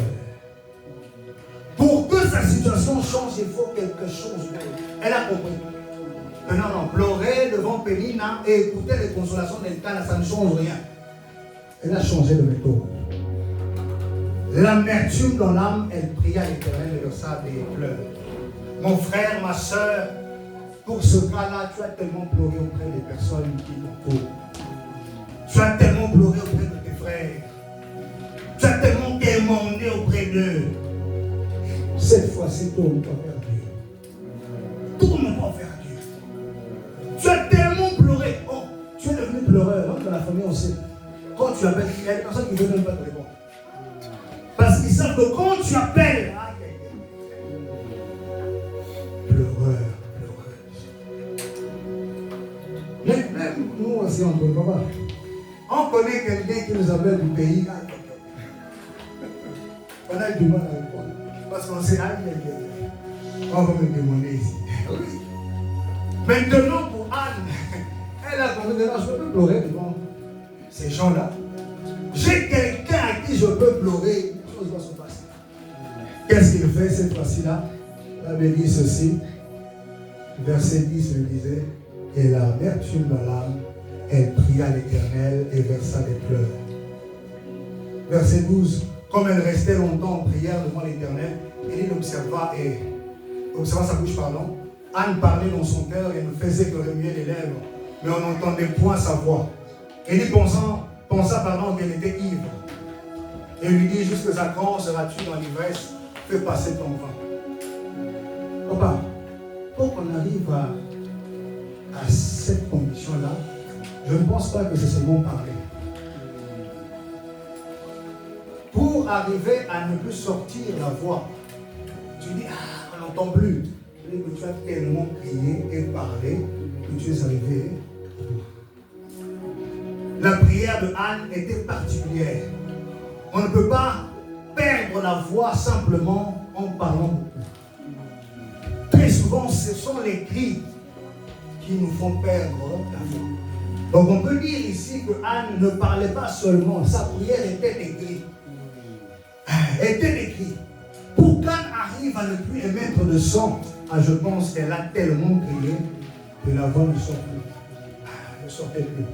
Pour que sa situation change, il faut quelque chose d'elle. Elle a compris. Non, pleurer devant Pénina et écouter les consolations d'Elkana, ça ne change rien. Elle a changé de méthode. L'amertume dans l'âme, elle pria l'Éternel et versa des pleurs. Mon frère, ma soeur, pour ce cas-là, tu as tellement pleuré auprès des personnes qui t'entourent. Tu as tellement pleuré auprès de tes frères. Tu as tellement demandé auprès d'eux. Cette fois-ci, tourne pas vers Dieu. Tourne pas vers Dieu. Tu as tellement pleuré. Oh, tu es devenu pleureur. Dans la famille, on sait. Quand tu appelles, il y a des personnes qui ne veulent même pas te répondre. Parce qu'ils savent que quand tu appelles, pleureur, pleureuse. Mais même nous aussi, on ne peut pas. On connaît quelqu'un qui nous appelle du pays. On a du mal à répondre. Parce qu'on sait, on va me demander ici. Oui. Maintenant, pour Anne, elle a compris que je peux pleurer devant ces gens-là. J'ai quelqu'un à qui je peux pleurer. Une chose va se passer. Qu'est-ce qu'il fait cette fois-ci-là? La Bible dit ceci. Verset 10 me disait, et l'amertume dans l'âme, elle pria l'Éternel et versa des pleurs. Verset 12. Comme elle restait longtemps en prière devant l'Éternel, Élie l'observa sa bouche, pardon. Anne parlait dans son cœur et ne faisait que remuer les lèvres, mais on n'entendait point sa voix. Élie pensa qu'elle était ivre. Et lui dit, jusqu'à quand seras-tu dans l'ivresse? Fais passer ton vin. Papa, pour qu'on arrive à cette condition-là, je ne pense pas que c'est seulement parler. Pour arriver à ne plus sortir la voix, tu dis, on n'entend plus. Tu dis que tu as tellement crié et parlé que tu es arrivé. La prière de Anne était particulière. On ne peut pas perdre la voix simplement en parlant beaucoup. Très souvent, ce sont les cris qui nous font perdre la voix. Donc on peut dire ici que Anne ne parlait pas seulement, sa prière était écrite. Était écrit. Pour qu'Anne arrive à ne plus émettre de son, je pense qu'elle a tellement crié que la voix ne sort plus. Ne sortait plus.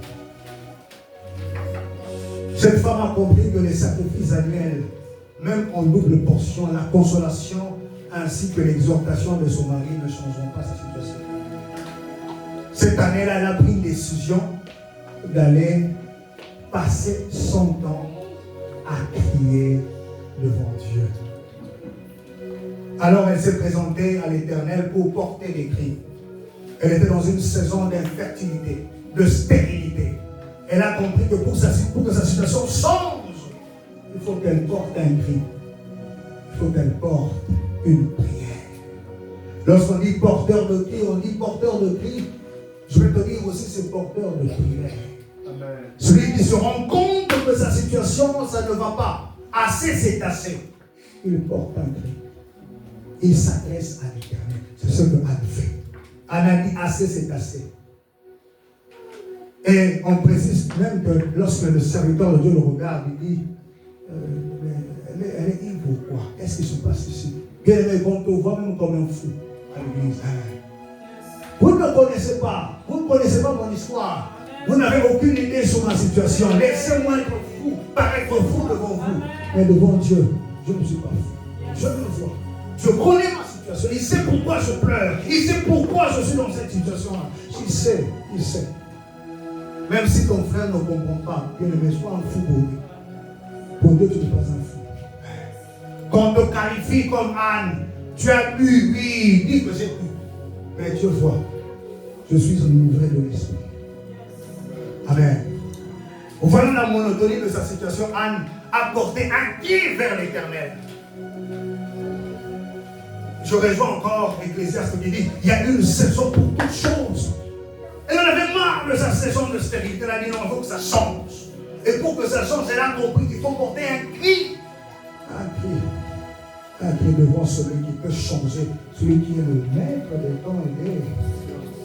Cette femme a compris que les sacrifices annuels, même en double portion, la consolation ainsi que l'exhortation de son mari ne changeront pas sa situation. Cette année-là, elle a pris une décision d'aller passer son temps à crier devant Dieu. Alors elle s'est présentée à l'Éternel pour porter des cris. Elle était dans une saison d'infertilité, de stérilité. Elle a compris que pour que sa situation change, il faut qu'elle porte un cri. Il faut qu'elle porte une prière. Lorsqu'on dit porteur de cri, on dit porteur de cri. Je vais te dire aussi, c'est porteur de prière. Amen. Celui qui se rend compte que sa situation, ça ne va pas. Assez, c'est assez. Il porte un cri. Il s'adresse à l'Éternel. C'est ce que Anne fait. Anne a dit assez, c'est assez. Et on précise même que lorsque le serviteur de Dieu le regarde, il dit elle est ivre ou quoi? Qu'est-ce qui se passe ici? Bien aimé, on te voit même comme un fou à l'église. Vous ne me connaissez pas. Vous ne connaissez pas mon histoire. Vous n'avez aucune idée sur ma situation. Laissez-moi être fou, paraître fou devant vous. Mais devant Dieu, je ne suis pas fou. Je le vois. Je connais ma situation. Il sait pourquoi je pleure. Il sait pourquoi je suis dans cette situation-là. Il sait. Il sait. Même si ton frère ne comprend pas, bien aimé, sois un fou pour lui. Pour Dieu, tu n'es pas un fou. Quand on te qualifie comme Anne, tu as bu, oui, dis que j'ai bu. Mais Dieu voit, je suis enivré de l'esprit. Amen. Voilà la monotonie de sa situation. Anne a porté un pied vers l'Éternel. Je rejoins encore Ecclésiaste qui dit, il y a une saison pour toutes choses. Elle en avait marre de sa saison de stérilité. Elle a dit non, il faut que ça change. Et pour que ça change, elle a compris qu'il faut porter un cri. Un cri. Un cri devant celui qui peut changer. Celui qui est le maître des temps et des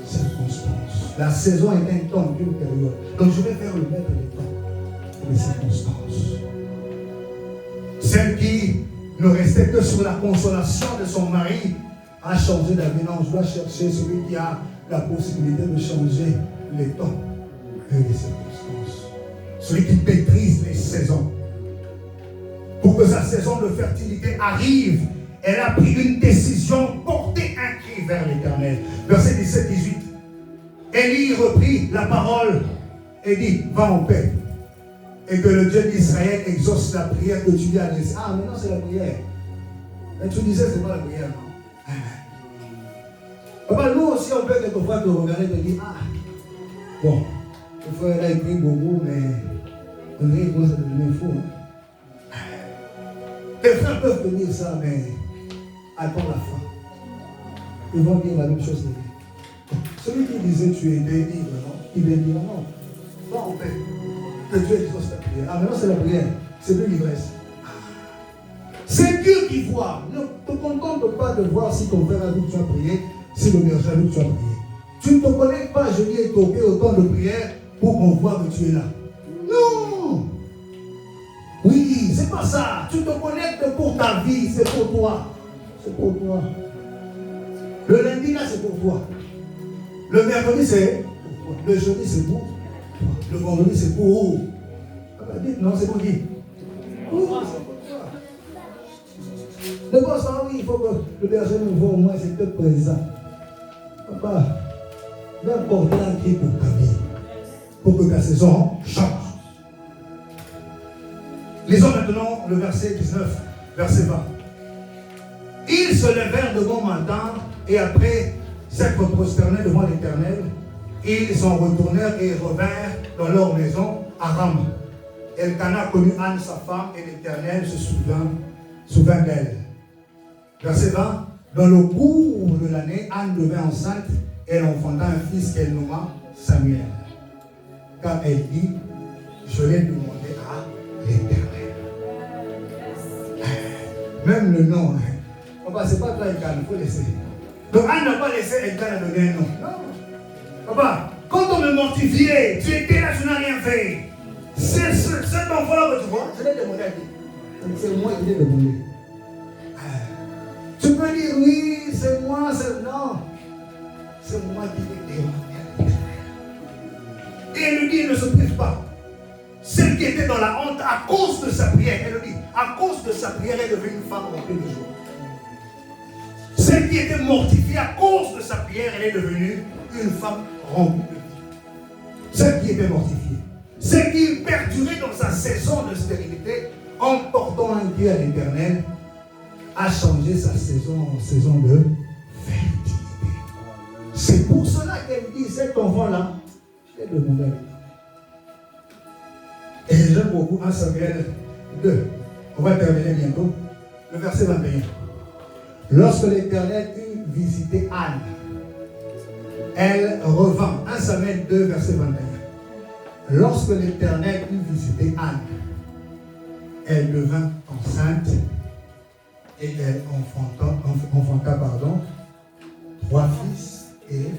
circonstances. La saison est un temps d'une période. Donc je vais faire le maître des temps et des circonstances. Celle qui ne restait que sur la consolation de son mari a changé d'avis. Non, je dois chercher celui qui a la possibilité de changer les temps et les circonstances. Celui qui maîtrise les saisons. Pour que sa saison de fertilité arrive, elle a pris une décision, porter un cri vers l'Éternel. Verset 17-18. Élie reprit la parole et dit, va en paix. Et que le Dieu d'Israël exauce la prière que tu lui as adressée. Ah, maintenant c'est la prière. Mais tu disais, c'est pas la prière, non? Papa, nous aussi, on peut quelquefois te regarder et te dire, bon, le frère là, il prie beaucoup, mais On dirait que ça devient faux. Les frères peuvent tenir ça, mais attends la fin. Ils vont dire la même chose. Celui qui disait tu es libre, non? Il est libre, non. Non, en fait, que Dieu exauce ta prière. Ah, maintenant c'est la prière, c'est plus l'ivresse. C'est Dieu qui voit. Ne te contente pas de voir si ton frère a vu que tu as prié, si le berger a vu que tu as prié. Tu ne te connectes pas, je lui ai toqué autant de prières pour qu'on voit que tu es là. Non! Oui, c'est pas ça. Tu te connectes pour ta vie, c'est pour toi. C'est pour toi. Le lundi, là, c'est pour toi. Le mercredi, c'est pour toi. Le jeudi, c'est pour toi. Le vendredi, c'est pour. Dites, non, c'est pour qui? Pour toi. Le boss, ah oui, il faut que le berger nous voit au moins, c'est peut-être présent. Papa, va porter un cri pour ta vie, pour que ta saison change. Lisons maintenant le verset 19, verset 20. Ils se levèrent de bon matin et après s'être prosternés devant l'Éternel, ils s'en retournèrent et revinrent dans leur maison à Rama. Elkana connut Anne, sa femme, et l'Éternel se souvint d'elle. Verset 20. Dans le cours de l'année, Anne devint enceinte et elle enfanta un fils qu'elle nomma Samuel. Car elle dit, je l'ai demandé à l'Éternel. Même le nom, papa, c'est pas toi Elkana, il faut laisser. Donc Anne n'a pas laissé Elkana donner un nom. Non. Papa, quand on me mortifiait, tu étais là, tu n'as rien fait. C'est cet enfant-là que tu vois, je l'ai demandé à qui? C'est moi qui l'ai demandé. Tu peux dire oui, c'est moi, c'est non. C'est moi qui l'ai demandé. Et elle lui dit, il ne se prive pas. Celle qui était dans la honte à cause de sa prière, elle lui dit, à cause de sa prière, elle est devenue une femme remplie de joie. Celle qui était mortifiée à cause de sa prière, elle est devenue une femme remplie de vie. Celle qui était mortifiée, celle qui perdurait dans sa saison de stérilité, en portant un cri à l'Éternel, a changé sa saison en saison de fertilité. C'est pour cela qu'elle dit, cet enfant-là, je l'ai demandé à l'Éternel. Et j'aime beaucoup 1 Samuel 2. On va terminer bientôt. Le verset 21. Lorsque l'Éternel eut visité Anne, elle revint. 1 Samuel 2, verset 21. Lorsque l'Éternel eut visité Anne, elle devint enceinte et elle enfanta 3 fils et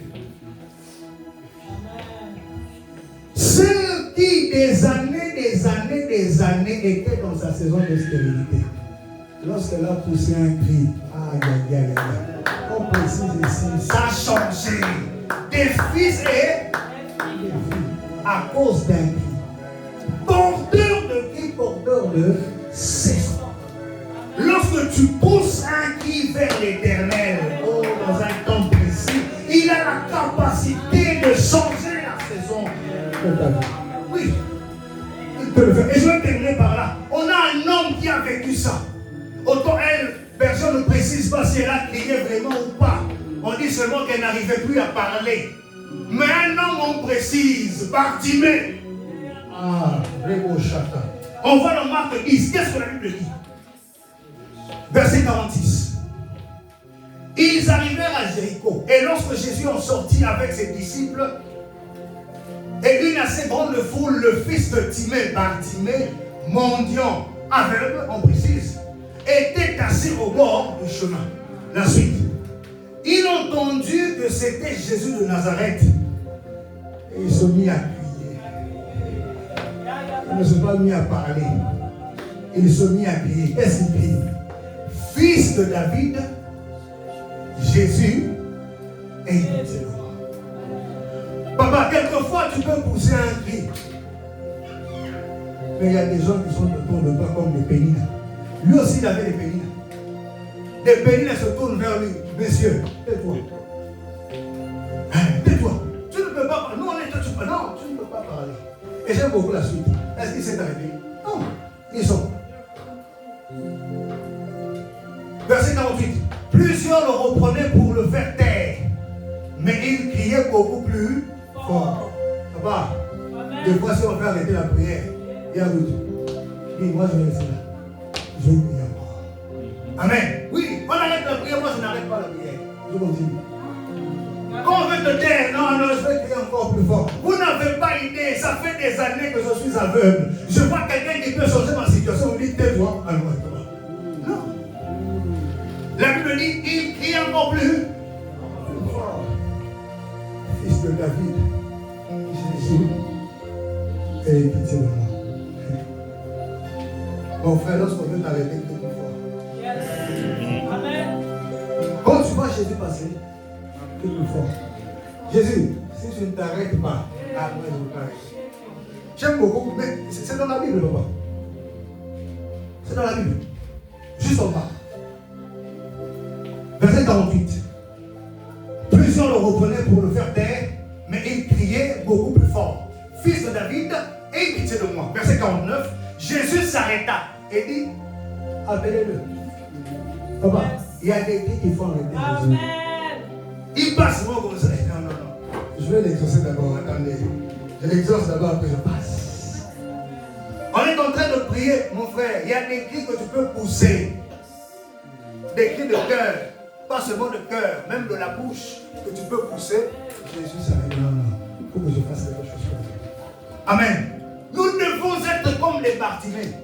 ceux qui des années étaient dans sa saison de stérilité. Lorsqu'elle a poussé un cri, on précise ici, ça a changé. Des fils et des filles à cause d'un cri. Porteur de cri, porteur de saison. Lorsque tu pousses un cri vers l'Éternel, dans un temps précis, il a la capacité de changer la saison de ta vie. Oui, il peut le faire. Et je vais terminer par là. On a un homme qui a vécu ça. Autant elle, personne ne précise pas si elle a crié vraiment ou pas. On dit seulement qu'elle n'arrivait plus à parler. Mais un homme, on précise, Bartimée. Ah, on voit dans Marc 10. Qu'est-ce que la Bible dit? Verset 46. Ils arrivèrent à Jéricho. Et lorsque Jésus en sortit avec ses disciples, et une assez grande foule, le fils de Timée, Bartimée, mendiant, aveugle, on précise, était assis au bord du chemin. La suite. Il entendit que c'était Jésus de Nazareth. Et il se mit à crier. Il ne se pas mis à parler. Il se mit à crier. Qu'est-ce qu'il crie? Fils de David, Jésus est innocent. Papa, quelquefois tu peux pousser un cri. Mais il y a des gens qui sont autour de toi comme des pénines. Lui aussi il avait des pénines. Des pénines se tournent vers lui. Messieurs, tais-toi. Tais-toi. Tu ne peux pas parler. Non, tu ne peux pas parler. Et j'aime beaucoup la suite. Est-ce qu'il s'est arrêté? Non. Ils sont. Verset 48. Plusieurs le reprenaient pour le faire taire. Mais il criait beaucoup plus fort. Papa, des fois si on fait arrêter la prière, Et à vous. Oui, moi je vais rester là. Je vais prier encore. Amen. Oui, on arrête la prière, moi je n'arrête pas la prière. Je continue. Quand on veut te dire, non, non, je vais crier encore plus fort. Vous n'avez pas idée, ça fait des années que je suis aveugle. Je vois quelqu'un qui peut changer ma situation, vous dites, tais-toi, alors toi. Non. La Bible dit, il crie encore plus fort. Fils de David, Jésus, aie pitié de moi. Mon frère, lorsqu'on veut t'arrêter, crie plus fort. Yes. Amen. Quand tu vois Jésus passer, crie plus fort. Jésus, si tu ne t'arrêtes pas, après je vais t'arrêter. J'aime beaucoup, mais c'est dans la Bible, papa. C'est dans la Bible. Juste en bas. Verset 48. Plusieurs le reprenaient pour le faire taire, mais il criait beaucoup plus fort. Fils de David, aie pitié de moi. Verset 49. Jésus s'arrêta et dit, appelez-le. Papa, il y a des cris qu'il faut arrêter. Amen. Il passe moi comme ça. Non, non, non. Je vais l'exaucer d'abord. Attendez. Je l'exauce d'abord, après je passe. On est en train de prier, mon frère. Il y a des cris que tu peux pousser. Des cris de cœur. Pas seulement de cœur, même de la bouche que tu peux pousser. Jésus s'arrête. Non, non. Il faut que je fasse quelque chose pour toi. Amen. Nous devons être comme les Bartimée.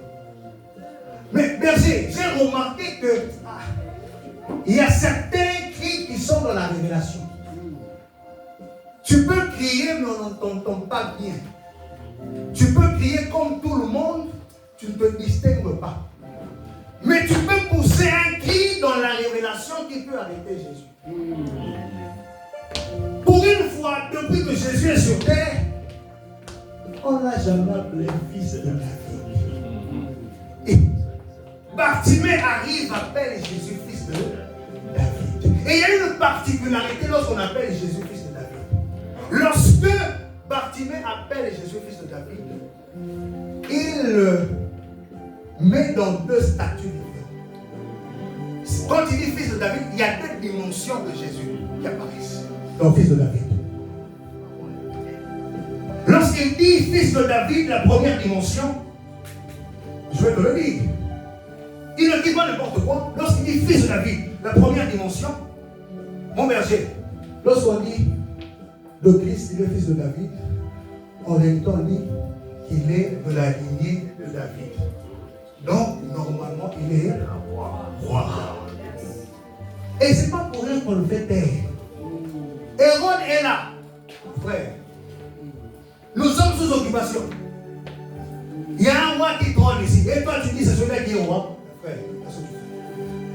Mais berger, j'ai remarqué que il y a certains cris qui sont dans la révélation. Tu peux crier, mais on n'entend pas bien. Tu peux crier comme tout le monde, tu ne te distingues pas. Mais tu peux pousser un cri dans la révélation qui peut arrêter Jésus. Pour une fois, depuis que Jésus est sur terre, on n'a jamais appelé fils de David. Et Bartimée arrive, appelle Jésus fils de David. Et il y a une particularité lorsqu'on appelle Jésus fils de David. Lorsque Bartimée appelle Jésus fils de David, il met dans deux statuts différents. Quand il dit fils de David, il y a deux dimensions de Jésus qui apparaissent. Donc fils de David. Lorsqu'il dit fils de David, la première dimension, je vais te le dire. Il ne dit pas n'importe quoi. Lorsqu'il dit fils de David, la première dimension, mon berger, lorsqu'on dit de Christ, il est fils de David, en même temps on dit qu'il est de la lignée de David. Donc, normalement, il est roi. Et ce n'est pas pour rien qu'on le fait taire. Hérode est là, frère. Nous sommes sous occupation. Il y a un roi qui trône ici. Et toi, tu dis, c'est celui-là qui est roi. Frère,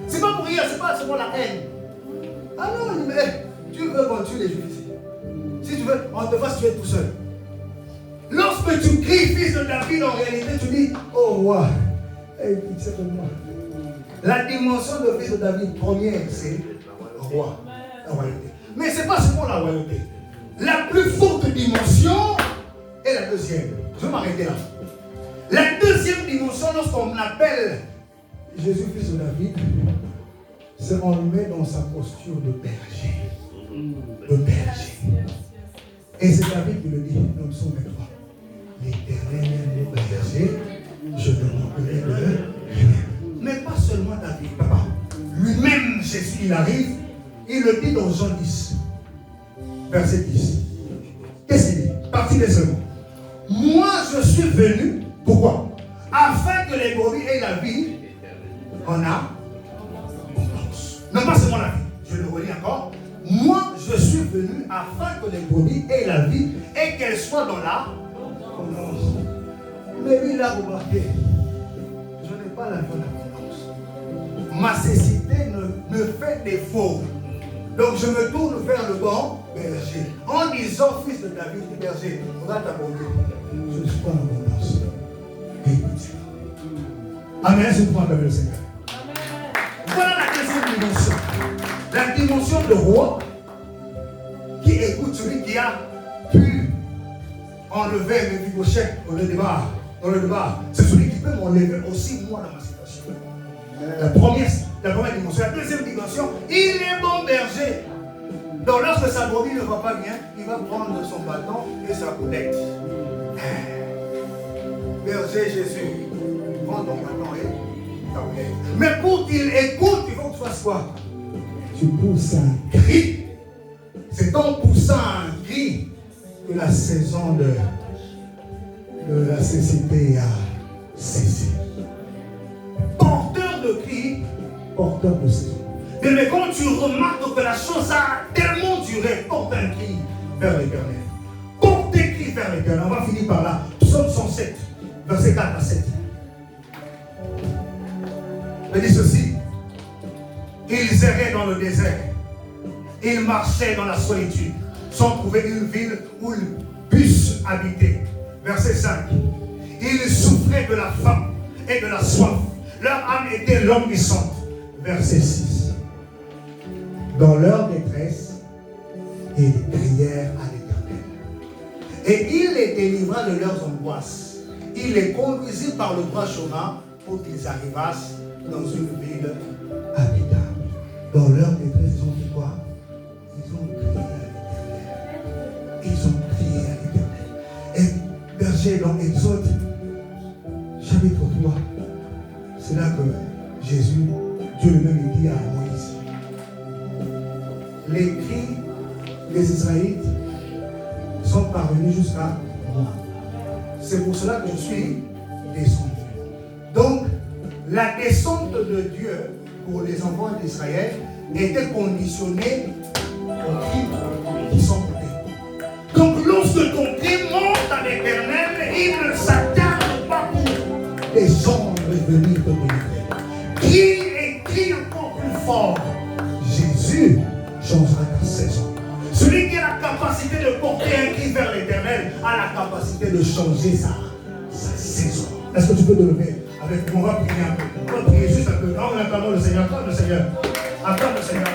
c'est pas pour rien, c'est pas seulement la haine. Ah non, mais tu veux qu'on tue les Juifs ici. Si tu veux, on te fasse tuer tout seul. Lorsque tu cries fils de David, en réalité, tu dis, oh roi, pitié de moi. La dimension de fils de David, première, c'est roi, la royauté. Mais ce n'est pas seulement la royauté. La plus forte dimension est la deuxième. Je vais m'arrêter là. La deuxième dimension, lorsqu'on appelle Jésus fils de David, c'est qu'on le met dans sa posture de berger. De berger. Et c'est David qui le dit, nous sommes avec toi. L'Éternel est mon berger, je ne manquerai de rien. Mais pas seulement David, papa. Lui-même, Jésus, il arrive, il le dit dans Jean 10, verset 10. Qu'est-ce qu'il dit? Partie des secondes. Moi, je suis venu, pourquoi? Afin que les brebis aient la vie en abondance. Non pas seulement la vie, je le relis encore. Moi, je suis venu afin que les brebis aient la vie et qu'elles soient dans la abondance. Mais lui, il a remarqué, je n'ai pas la vie en abondance. Ma cécité me fait défaut. Donc je me tourne vers le bon berger. En disant, fils de David, berger, on va t'abonder. Je ne suis pas en abondance. Écoute. Amen, c'est pour moi le Seigneur. Voilà la deuxième dimension. La dimension de roi qui écoute celui qui a pu enlever mes Méphibosheth dans le débat. C'est celui qui peut m'enlever aussi moi dans ma situation. La première dimension. La deuxième dimension, il est bon berger. Donc lorsque sa brebis ne va pas bien, il va prendre son bâton et sa boulette. berger Jésus, prends ton bâton et ta houlette. Mais pour qu'il écoute, il faut que tu fasses quoi? Tu pousses un cri. C'est en poussant un cri que la saison de la cécité a cessé. Porteur de cri, porteur de saison. Mais quand tu remarques que la chose a tellement duré, porte un cri vers l'Éternel. Porte des cris vers l'Éternel. On va finir par là. Psaume 107, verset 4 à 7. Il dit ceci. Ils erraient dans le désert. Ils marchaient dans la solitude, sans trouver une ville où ils puissent habiter. Verset 5. Ils souffraient de la faim et de la soif. Leur âme était languissante. Verset 6. Dans leur détresse, ils crièrent à l'Éternel. Et il les délivra de leurs angoisses. Il les conduisit par le droit chemin pour qu'ils arrivassent dans une ville habitable. Dans leur détresse, ils ont dit quoi? Ils ont crié à l'Éternel. Ils ont crié à l'Éternel. Et berger dans Exode, chapitre 3, c'est là que Jésus, Dieu lui-même, dit à Moïse, les cris des Israélites sont parvenus jusqu'à moi. C'est pour cela que je suis descendu. Donc, la descente de Dieu pour les enfants d'Israël était conditionnée aux cris qui sont montés. Donc, lorsque ton cri monte à l'Éternel, il ne s'attarde pas pour descendre et venir te délivrer. Crie et crie encore plus fort. Jésus changera ta saison. Celui qui a la capacité de porter un cri vers l'Éternel a la capacité de changer sa saison. Est-ce que tu peux te lever avec moi? On va prier un peu. On va prier juste un peu. On attend le Seigneur. Attends le Seigneur. Attends le Seigneur.